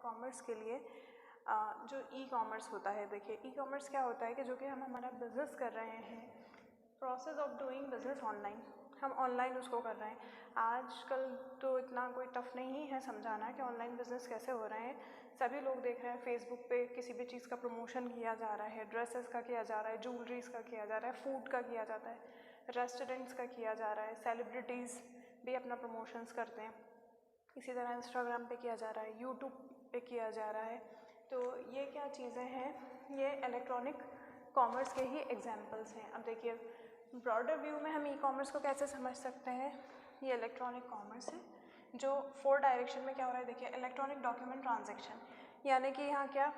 Commerce के लिए जो ई कॉमर्स होता है, देखिए ई कॉमर्स क्या होता है कि जो कि हम हमारा बिज़नेस कर रहे हैं, process of doing business online, हम ऑनलाइन उसको कर रहे हैं। आजकल तो इतना कोई टफ़ नहीं है समझाना कि ऑनलाइन बिज़नेस कैसे हो रहे हैं। सभी लोग देख रहे हैं फेसबुक पे किसी भी चीज़ का प्रमोशन किया जा रहा है, ड्रेसेस का किया जा रहा है, ज्वेलरीज़ का किया जा रहा है, फूड का किया जाता है, रेस्टोरेंट्स का किया जा रहा है, सेलिब्रिटीज़ भी अपना प्रमोशंस करते हैं। इसी तरह इंस्टाग्राम पे किया जा रहा है, यूट्यूब पे किया जा रहा है। तो ये क्या चीज़ें हैं, ये इलेक्ट्रॉनिक कॉमर्स के ही एग्जांपल्स हैं। अब देखिए ब्रॉडर व्यू में हम ई कॉमर्स को कैसे समझ सकते हैं। ये इलेक्ट्रॉनिक कॉमर्स है जो 4 डायरेक्शन में क्या हो रहा है। देखिए इलेक्ट्रॉनिक डॉक्यूमेंट ट्रांजैक्शन, यानी कि यहाँ क्या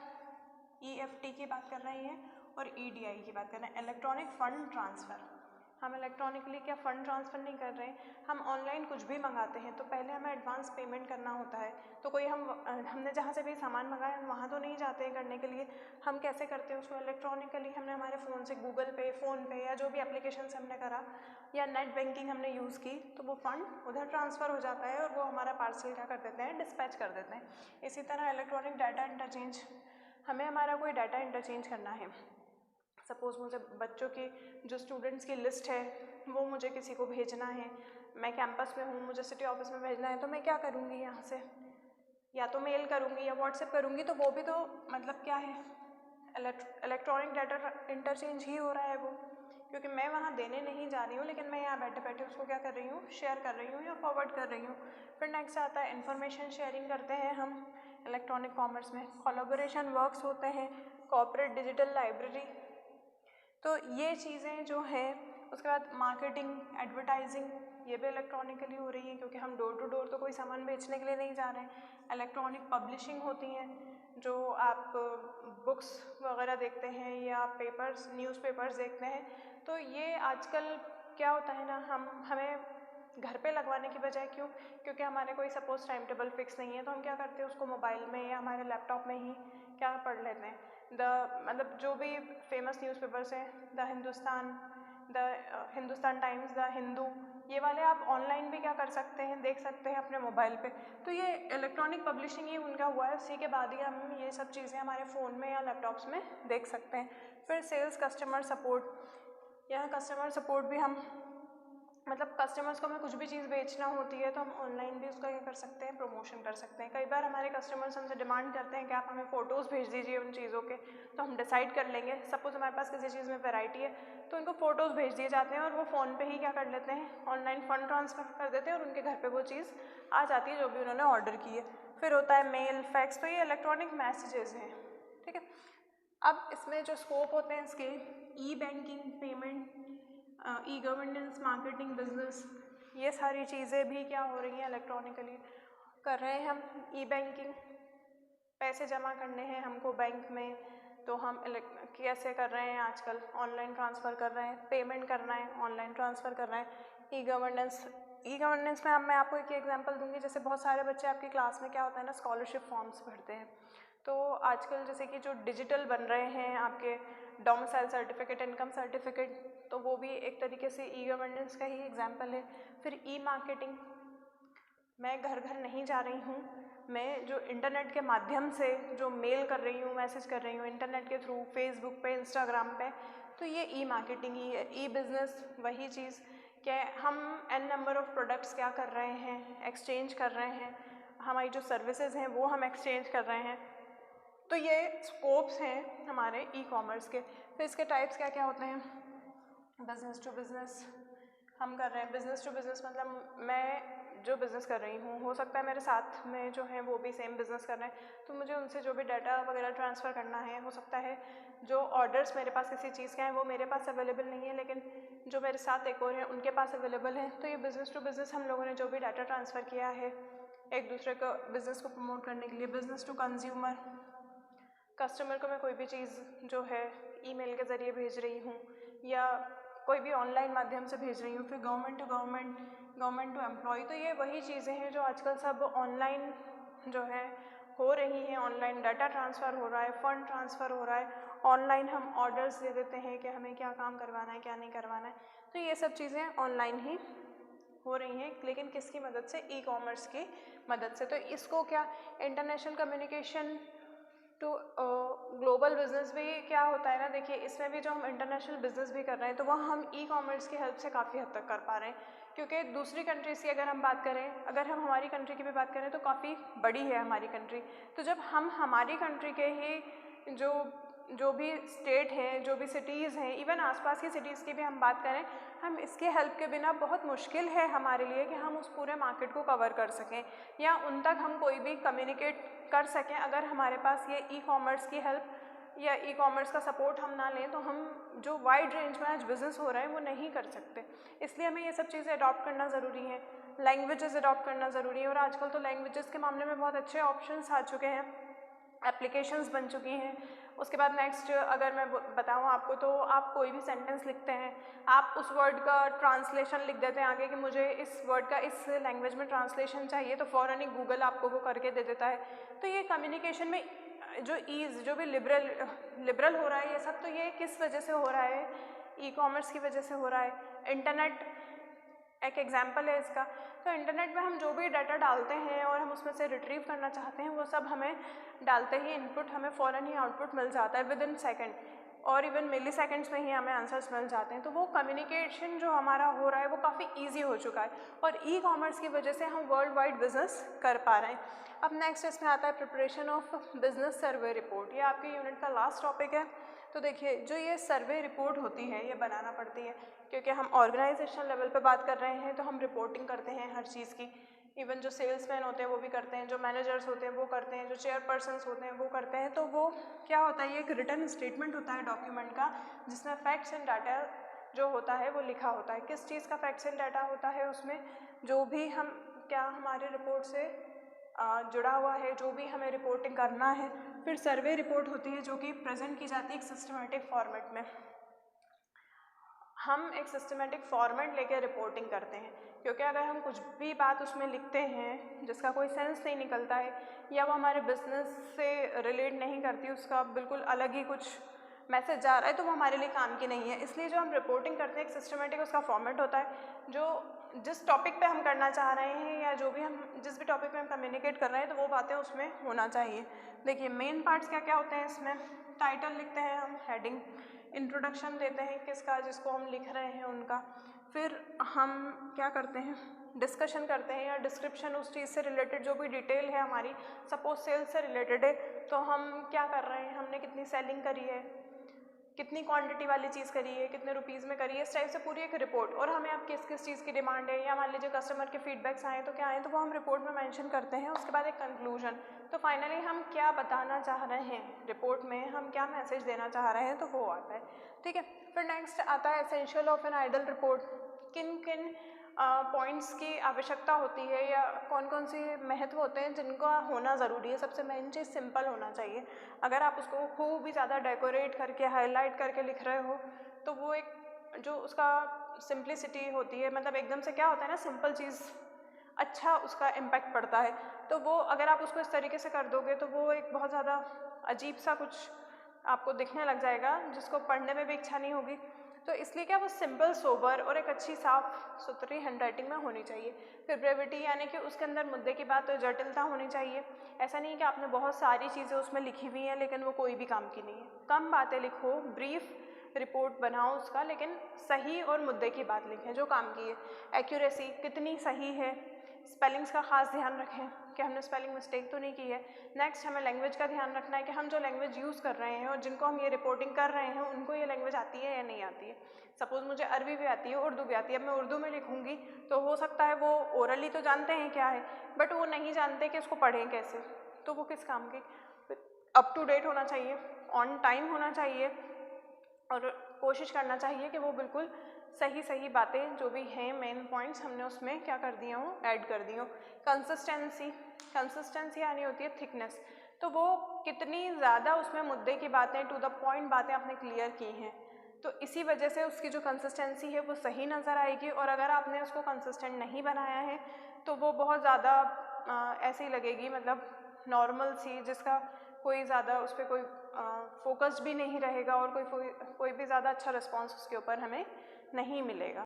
EFT की बात कर रहे हैं और EDI की बात कर रहे हैं, इलेक्ट्रॉनिक फ़ंड ट्रांसफ़र। हम इलेक्ट्रॉनिकली क्या फ़ंड ट्रांसफ़र नहीं कर रहे हैं, हम ऑनलाइन कुछ भी मंगाते हैं तो पहले हमें एडवांस पेमेंट करना होता है। तो कोई हमने जहाँ से भी सामान मंगाया हम वहाँ तो नहीं जाते हैं करने के लिए, हम कैसे करते हैं उसको इलेक्ट्रॉनिकली। हमने हमारे फ़ोन से गूगल पे, फ़ोनपे या जो भी एप्लीकेशन से हमने करा या नेट बैंकिंग हमने यूज़ की तो वो फ़ंड उधर ट्रांसफ़र हो जाता है और वो हमारा पार्सल क्या कर देते हैं, डिस्पैच कर देते हैं। इसी तरह इलेक्ट्रॉनिक डाटा इंटरचेंज, हमें हमारा कोई डाटा इंटरचेंज करना है। सपोज़ मुझे बच्चों की जो स्टूडेंट्स की लिस्ट है वो मुझे किसी को भेजना है, मैं कैंपस में हूँ, मुझे सिटी ऑफिस में भेजना है, तो मैं क्या करूँगी, यहाँ से या तो मेल करूँगी या व्हाट्सएप करूँगी। तो वो भी तो मतलब क्या है, इलेक्ट्रॉनिक डाटा इंटरचेंज ही हो रहा है वो, क्योंकि मैं वहाँ देने नहीं जा रही हूँ लेकिन मैं यहाँ बैठे बैठे उसको क्या कर रही हूँ, शेयर कर रही हूँ या फॉरवर्ड कर रही हूँ। फिर नेक्स्ट आता है इन्फॉर्मेशन शेयरिंग करते हैं हम इलेक्ट्रॉनिक कॉमर्स में, कोलैबोरेशन वर्क्स होते हैं, कॉर्पोरेट डिजिटल लाइब्रेरी। तो ये चीज़ें जो हैं, उसके बाद मार्केटिंग, एडवर्टाइजिंग, ये भी इलेक्ट्रॉनिकली हो रही है क्योंकि हम डोर टू डोर तो कोई सामान बेचने के लिए नहीं जा रहे हैं। इलेक्ट्रॉनिक पब्लिशिंग होती हैं, जो आप बुक्स वगैरह देखते हैं या पेपर्स, न्यूज़पेपर्स देखते हैं। तो ये आजकल क्या होता है ना, हमें घर पे लगवाने की बजाय क्योंकि हमारे कोई सपोज टाइम टेबल फिक्स नहीं है तो हम क्या करते हैं उसको मोबाइल में या हमारे लैपटॉप में ही क्या पढ़ लेते हैं। मतलब जो भी फेमस न्यूज़पेपर्स हैं, the Hindustan times, the Hindu, ये वाले आप ऑनलाइन भी क्या कर सकते हैं, देख सकते हैं अपने मोबाइल पे। तो ये इलेक्ट्रॉनिक पब्लिशिंग ही उनका हुआ है, उसी के बाद ही हम ये सब चीज़ें हमारे फ़ोन में या लैपटॉप्स में देख सकते हैं। फिर सेल्स, कस्टमर सपोर्ट, यहाँ कस्टमर सपोर्ट भी हम मतलब कस्टमर्स को हमें कुछ भी चीज़ बेचना होती है तो हम ऑनलाइन भी उसका क्या कर सकते हैं, प्रमोशन कर सकते हैं। कई बार हमारे कस्टमर्स हमसे डिमांड करते हैं कि आप हमें फ़ोटोज़ भेज दीजिए उन चीज़ों के, तो हम डिसाइड कर लेंगे। सपोज़ हमारे पास किसी चीज़ में वैरायटी है तो उनको फ़ोटोज़ भेज दिए जाते हैं और वो फ़ोन पे ही क्या कर लेते हैं, ऑनलाइन फ़ंड ट्रांसफ़र कर देते हैं और उनके घर पे वो चीज़ आ जाती है जो भी उन्होंने ऑर्डर की है। फिर होता है मेल, फैक्स, तो ये इलेक्ट्रॉनिक मैसेजेस हैं, ठीक है। अब इसमें जो स्कोप होते हैं इसके, e banking, payment, e governance, marketing, business, ये सारी चीज़ें भी क्या हो रही हैं, इलेक्ट्रॉनिकली कर रहे हैं हम। ई बैंकिंग, पैसे जमा करने हैं हमको बैंक में तो हम कैसे कर रहे हैं, आजकल ऑनलाइन ट्रांसफ़र कर रहे हैं। पेमेंट करना है, ऑनलाइन ट्रांसफ़र कर रहे हैं। ई गवर्नेंस में अब मैं आपको एक एग्जांपल दूंगी। जैसे बहुत सारे बच्चे आपकी क्लास में क्या होता है ना, स्कॉलरशिप फॉर्म्स भरते हैं। तो आजकल जैसे कि जो डिजिटल बन रहे हैं आपके डोमिसाइल सर्टिफिकेट, इनकम सर्टिफिकेट, तो वो भी एक तरीके से ई गवर्नेंस का ही एग्जाम्पल है। फिर ई मार्केटिंग, मैं घर घर नहीं जा रही हूँ, मैं जो इंटरनेट के माध्यम से जो मेल कर रही हूँ, मैसेज कर रही हूँ इंटरनेट के थ्रू, फेसबुक पे, इंस्टाग्राम पे, तो ये ई मार्केटिंग ही है। ई बिज़नेस वही चीज़ कि हम n नंबर ऑफ़ प्रोडक्ट्स क्या कर रहे हैं, एक्सचेंज कर रहे हैं, हमारी जो सर्विसेज हैं वो हम एक्सचेंज कर रहे हैं। तो ये स्कोप्स हैं हमारे ई कॉमर्स के। फिर इसके टाइप्स क्या क्या होते हैं, बिज़नेस टू बिज़नेस हम कर रहे हैं। बिज़नेस टू बिज़नेस मतलब मैं जो बिज़नेस कर रही हूँ, हो सकता है मेरे साथ में जो हैं वो भी सेम बिज़नेस कर रहे हैं, तो मुझे उनसे जो भी डाटा वगैरह ट्रांसफ़र करना है, हो सकता है जो ऑर्डर्स मेरे पास किसी चीज़ के हैं वो मेरे पास अवेलेबल नहीं है लेकिन जो मेरे साथ एक और हैं उनके पास अवेलेबल है। तो ये बिज़नेस टू बिज़नेस हम लोगों ने जो भी डाटा ट्रांसफ़र किया है एक दूसरे को बिज़नेस को प्रमोट करने के लिए। बिज़नेस टू कंज्यूमर, कस्टमर को मैं कोई भी चीज़ जो है ईमेल के ज़रिए भेज रही हूँ या कोई भी ऑनलाइन माध्यम से भेज रही हूँ। फिर government to government, government to employee, तो ये वही चीज़ें हैं जो आजकल सब ऑनलाइन जो है हो रही हैं। ऑनलाइन डाटा ट्रांसफ़र हो रहा है, फ़ंड ट्रांसफ़र हो रहा है, ऑनलाइन हम ऑर्डर्स दे देते हैं कि हमें क्या काम करवाना है, क्या नहीं करवाना है। तो ये सब चीज़ें ऑनलाइन ही हो रही हैं, लेकिन किसकी मदद से? ई कॉमर्स की मदद से। तो इसको क्या international communication to global business भी क्या होता है ना, देखिए इसमें भी जो हम इंटरनेशनल बिजनेस भी कर रहे हैं तो वह हम ई कॉमर्स की हेल्प से काफ़ी हद तक कर पा रहे हैं, क्योंकि दूसरी कंट्रीज़ की अगर हम बात करें, अगर हम हमारी कंट्री की भी बात करें तो काफ़ी बड़ी है हमारी कंट्री। तो जब हम हमारी कंट्री के ही जो भी स्टेट हैं, जो भी सिटीज़ हैं, इवन आसपास की सिटीज़ की भी हम बात करें, हम इसके हेल्प के बिना बहुत मुश्किल है हमारे लिए कि हम उस पूरे मार्केट को कवर कर सकें या उन तक हम कोई भी कम्युनिकेट कर सकें। अगर हमारे पास ये ई कॉमर्स की हेल्प या ई कॉमर्स का सपोर्ट हम ना लें तो हम जो वाइड रेंज में आज बिज़नेस हो रहा है वो नहीं कर सकते। इसलिए हमें ये सब चीज़ें अडॉप्ट करना ज़रूरी है, लैंग्वेजेस अडॉप्ट करना ज़रूरी है। और आजकल तो लैंग्वेजेस के मामले में बहुत अच्छे ऑप्शंस आ चुके हैं, एप्लीकेशंस बन चुकी हैं। उसके बाद नेक्स्ट अगर मैं बताऊं आपको, तो आप कोई भी सेंटेंस लिखते हैं, आप उस वर्ड का ट्रांसलेशन लिख देते हैं आगे कि मुझे इस वर्ड का इस लैंग्वेज में ट्रांसलेशन चाहिए, तो फ़ौरन ही गूगल आपको वो करके दे देता है। तो ये कम्युनिकेशन में जो ईज़, जो भी लिबरल हो रहा है ये सब, तो ये किस वजह से हो रहा है? ई कॉमर्स की वजह से हो रहा है। इंटरनेट एक एग्जाम्पल है इसका। तो इंटरनेट में हम जो भी डाटा डालते हैं और हम उसमें से रिट्रीव करना चाहते हैं, वो सब हमें डालते ही इनपुट हमें फ़ौरन ही आउटपुट मिल जाता है विद इन सेकेंड, और इवन मिली सेकेंड्स में ही हमें आंसर्स मिल जाते हैं। तो वो कम्युनिकेशन जो हमारा हो रहा है वो काफ़ी ईजी हो चुका है और ई कॉमर्स की वजह से हम वर्ल्ड वाइड बिजनेस कर पा रहे हैं। अब नेक्स्ट इसमें आता है preparation of business survey report. ये आपके यूनिट का लास्ट टॉपिक है। तो देखिए, जो ये सर्वे रिपोर्ट होती है ये बनाना पड़ती है, क्योंकि हम ऑर्गेनाइजेशन लेवल पे बात कर रहे हैं तो हम रिपोर्टिंग करते हैं हर चीज़ की। इवन जो सेल्समैन होते हैं वो भी करते हैं, जो मैनेजर्स होते हैं वो करते हैं, जो चेयरपर्सन्स होते हैं वो करते हैं। तो वो क्या होता है, ये एक रिटन स्टेटमेंट होता है डॉक्यूमेंट का, जिसमें फैक्ट्स एंड डाटा जो होता है वो लिखा होता है। किस चीज़ का फैक्ट्स एंड डाटा होता है? उसमें जो भी हम क्या हमारे रिपोर्ट से जुड़ा हुआ है, जो भी हमें रिपोर्टिंग करना है। फिर सर्वे रिपोर्ट होती है जो कि प्रेजेंट की जाती है एक सिस्टमेटिक फॉर्मेट में। हम एक सिस्टमेटिक फॉर्मेट लेके रिपोर्टिंग करते हैं, क्योंकि अगर हम कुछ भी बात उसमें लिखते हैं जिसका कोई सेंस नहीं निकलता है या वो हमारे बिजनेस से रिलेट नहीं करती, उसका बिल्कुल अलग ही कुछ मैसेज जा रहा है, तो वो हमारे लिए काम की नहीं है। इसलिए जो हम रिपोर्टिंग करते हैं एक सिस्टमेटिक उसका फॉर्मेट होता है, जो जिस टॉपिक पे हम करना चाह रहे हैं या जो भी हम जिस भी टॉपिक पे हम कम्युनिकेट कर रहे हैं, तो वो बातें उसमें होना चाहिए। देखिए, मेन पार्ट्स क्या क्या होते हैं इसमें। टाइटल लिखते हैं हम, हेडिंग, इंट्रोडक्शन देते हैं किसका, जिसको हम लिख रहे हैं उनका। फिर हम क्या करते हैं, डिस्कशन करते हैं या डिस्क्रिप्शन, उस चीज़ से रिलेटेड जो भी डिटेल है हमारी, सपोज सेल्स से रिलेटेड है तो हम क्या कर रहे हैं, हमने कितनी सेलिंग करी है, कितनी क्वांटिटी वाली चीज़ करी है, कितने रुपीज़ में करी है, इस टाइप से पूरी एक रिपोर्ट। और हमें अब किस किस चीज़ की डिमांड है, या मान लीजिए कस्टमर के फीडबैक्स आए तो क्या आए, तो वो हम रिपोर्ट में मेंशन करते हैं। उसके बाद एक कंक्लूजन, तो फाइनली हम क्या बताना चाह रहे हैं रिपोर्ट में, हम क्या मैसेज देना चाह रहे हैं, तो वो आता है। ठीक है। फिर नेक्स्ट आता है essential of an ideal report. किन किन पॉइंट्स की आवश्यकता होती है या कौन कौन से महत्व होते हैं जिनका होना ज़रूरी है। सबसे मेन चीज़ सिंपल होना चाहिए। अगर आप उसको खूब ही ज़्यादा डेकोरेट करके हाईलाइट करके लिख रहे हो तो वो एक जो उसका सिंप्लिसिटी होती है, मतलब एकदम से क्या होता है ना, सिंपल चीज़ अच्छा उसका इम्पैक्ट पड़ता है। तो वो अगर आप उसको इस तरीके से कर दोगे तो वो एक बहुत ज़्यादा अजीब सा कुछ आपको दिखने लग जाएगा, जिसको पढ़ने में भी इच्छा नहीं होगी। तो इसलिए क्या वो सिंपल, सोबर और एक अच्छी साफ सुथरी हैंडराइटिंग में होनी चाहिए। फिर ब्रेविटी, यानी कि उसके अंदर मुद्दे की बात जटिलता होनी चाहिए। ऐसा नहीं कि आपने बहुत सारी चीज़ें उसमें लिखी हुई हैं लेकिन वो कोई भी काम की नहीं है। कम बातें लिखो, ब्रीफ रिपोर्ट बनाओ उसका, लेकिन सही और मुद्दे की बात लिखें जो काम की है। एक्यूरेसी कितनी सही है, स्पेलिंग्स का खास ध्यान रखें कि हमने स्पेलिंग मिस्टेक तो नहीं की है। नेक्स्ट हमें लैंग्वेज का ध्यान रखना है कि हम जो लैंग्वेज यूज़ कर रहे हैं और जिनको हम ये रिपोर्टिंग कर रहे हैं उनको ये लैंग्वेज आती है या नहीं आती है। सपोज़ मुझे अरबी भी आती है, उर्दू भी आती है, अब मैं उर्दू में लिखूँगी तो हो सकता है वो ओरली तो जानते हैं क्या है, बट वो नहीं जानते कि उसको पढ़ें कैसे, तो वो किस काम की। अप टू डेट होना चाहिए, ऑन टाइम होना चाहिए और कोशिश करना चाहिए कि वो बिल्कुल सही सही बातें जो भी हैं, मेन पॉइंट्स हमने उसमें क्या कर दिया हो, ऐड कर दिया हो। कंसिस्टेंसी यानी होती है थिकनेस, तो वो कितनी ज़्यादा उसमें मुद्दे की बातें, टू द पॉइंट बातें आपने क्लियर की हैं, तो इसी वजह से उसकी जो कंसिस्टेंसी है वो सही नज़र आएगी। और अगर आपने उसको कंसिस्टेंट नहीं बनाया है तो वो बहुत ज़्यादा ऐसी लगेगी, मतलब नॉर्मल सी, जिसका कोई ज़्यादा उस पर कोई फोकस भी नहीं रहेगा और कोई भी ज़्यादा अच्छा रिस्पॉन्स उसके ऊपर हमें नहीं मिलेगा।